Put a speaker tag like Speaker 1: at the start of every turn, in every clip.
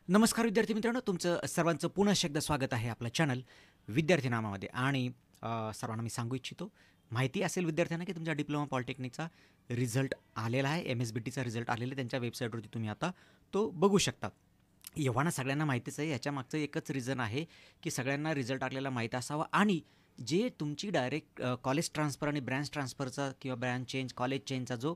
Speaker 1: नमस्कार विद्यार्थी मित्रांनो, तुमचं सर्वांचं पुन्हा एकदा स्वागत आहे आपलं चॅनल विद्यार्थी नामामध्ये. आणि सर्वांना मी सांगू इच्छितो, माहिती असेल विद्यार्थ्यांना की तुमच्या डिप्लोमा पॉलिटेक्निकचा रिझल्ट आलेला आहे, MSBTचा रिझल्ट आलेला आहे. त्यांच्या वेबसाईटवरती तुम्ही आता तो बघू शकता. एव्हाना सगळ्यांना माहितीच आहे. याच्या मागचं एकच रिझन आहे की सगळ्यांना रिझल्ट आलेला माहीत असावा आणि जे तुमची डायरेक्ट कॉलेज ट्रान्सफर आणि ब्रँच ट्रान्सफरचा किंवा ब्रँच चेंज, कॉलेज चेंजचा जो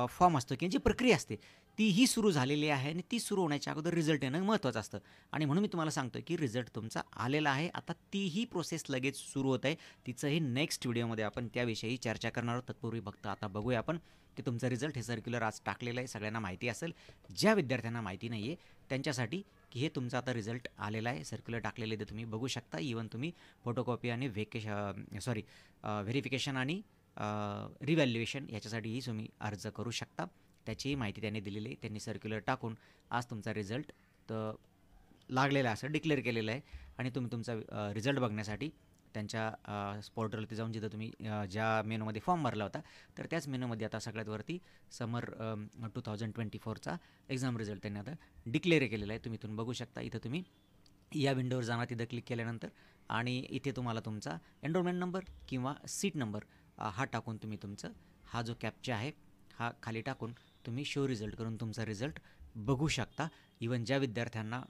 Speaker 1: फॉर्म असतो किंवा जी प्रक्रिया असते तीही सुरू झालेली आहे आणि ती सुरू होण्याच्या अगोदर रिझल्ट येणं महत्त्वाचं असतं. आणि म्हणून मी तुम्हाला सांगतो की रिझल्ट तुमचा आलेला आहे. आता तीही प्रोसेस लगेच सुरू होत आहे. तिचंही नेक्स्ट व्हिडिओमध्ये आपण त्याविषयी चर्चा करणार आहोत. तत्पूर्वी फक्त आता बघूया आपण की तुमचा रिझल्ट हे सर्क्युलर आज टाकलेलं आहे. सगळ्यांना माहिती असेल. ज्या विद्यार्थ्यांना माहिती नाही आहे त्यांच्यासाठी की हे तुमचा आता रिझल्ट आलेला आहे, सर्क्युलर टाकलेले ते तुम्ही बघू शकता. इवन तुम्ही फोटोकॉपी आणि व्हेरिफिकेशन आणि रिव्हॅल्युएशन याच्यासाठीही तुम्ही अर्ज करू शकता. त्याचीही माहिती त्यांनी दिलेली आहे. त्यांनी सर्क्युलर टाकून आज तुमचा रिझल्ट तर लागलेला असं डिक्लेअर केलेलं आहे. आणि तुम्ही तुमचा रिझल्ट बघण्यासाठी त्यांच्या पोर्टलवरती जाऊन जिथं तुम्ही ज्या मेनूमध्ये फॉर्म भरला होता तर त्याच मेनूमध्ये आता सगळ्यात वरती समर 2024चा एक्झाम रिझल्ट त्यांनी आता डिक्लेअर केलेला आहे. तुम्ही इथून बघू शकता. इथं तुम्ही या विंडोवर जाणार, तिथं क्लिक केल्यानंतर आणि इथे तुम्हाला तुमचा एनरोलमेंट नंबर किंवा सीट नंबर हा टाकून तुम्ही तुमचं हा जो कॅप्चा आहे हा खाली टाकून तुम्ही शो रिझल्ट करून तुमचा रिझल्ट बघू शकता. इवन ज्या विद्यार्थ्यांना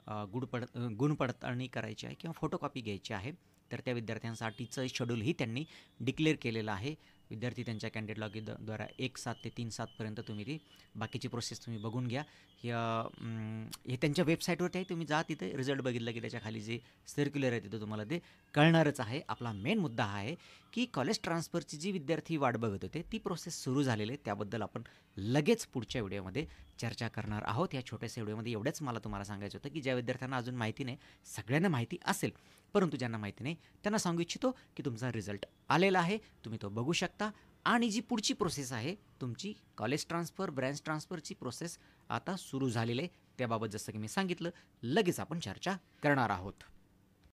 Speaker 1: गुणपडताळणी करायची आहे किंवा फोटोकॉपी घ्यायची आहे तर त्या विद्यार्थ्यांसाठीचं शेड्यूलही त्यांनी डिक्लेअर केलेलं आहे. विद्यार्थी त्यांच्या कॅन्डिडेट लॉगिनद्वारा 1/7 ते 3/7पर्यंत तुम्ही ती बाकीची प्रोसेस तुम्ही बघून घ्या. हे त्यांच्या वेबसाईटवरती आहे. तुम्ही जा, तिथे रिझल्ट बघितलं की त्याच्या खाली जे सर्क्युलर आहे तिथं तुम्हाला ते कळणारच आहे. आपला मेन मुद्दा हा आहे की कॉलेज ट्रान्सफरची जी विद्यार्थी वाट बघत होते ती प्रोसेस सुरू झालेली आहे. त्याबद्दल आपण लगेच पुढच्या व्हिडिओमध्ये चर्चा करणार आहोत. या छोट्याशा व्हिडिओमध्ये एवढंच मला तुम्हाला सांगायचं होतं की ज्या विद्यार्थ्यांना अजून माहिती नाही, सगळ्यांना माहिती असेल परंतु ज्यांना माहिती नाही त्यांना सांगू इच्छितो की तुमचा रिझल्ट आलेला आहे, तुम्ही तो बघू शकता. आणि जी पुढची प्रोसेस आहे तुमची कॉलेज ट्रान्सफर, ब्रँच ट्रान्सफरची प्रोसेस आता सुरू झालेली आहे. त्याबाबत जसं की मी सांगितलं लगेच आपण चर्चा करणार आहोत.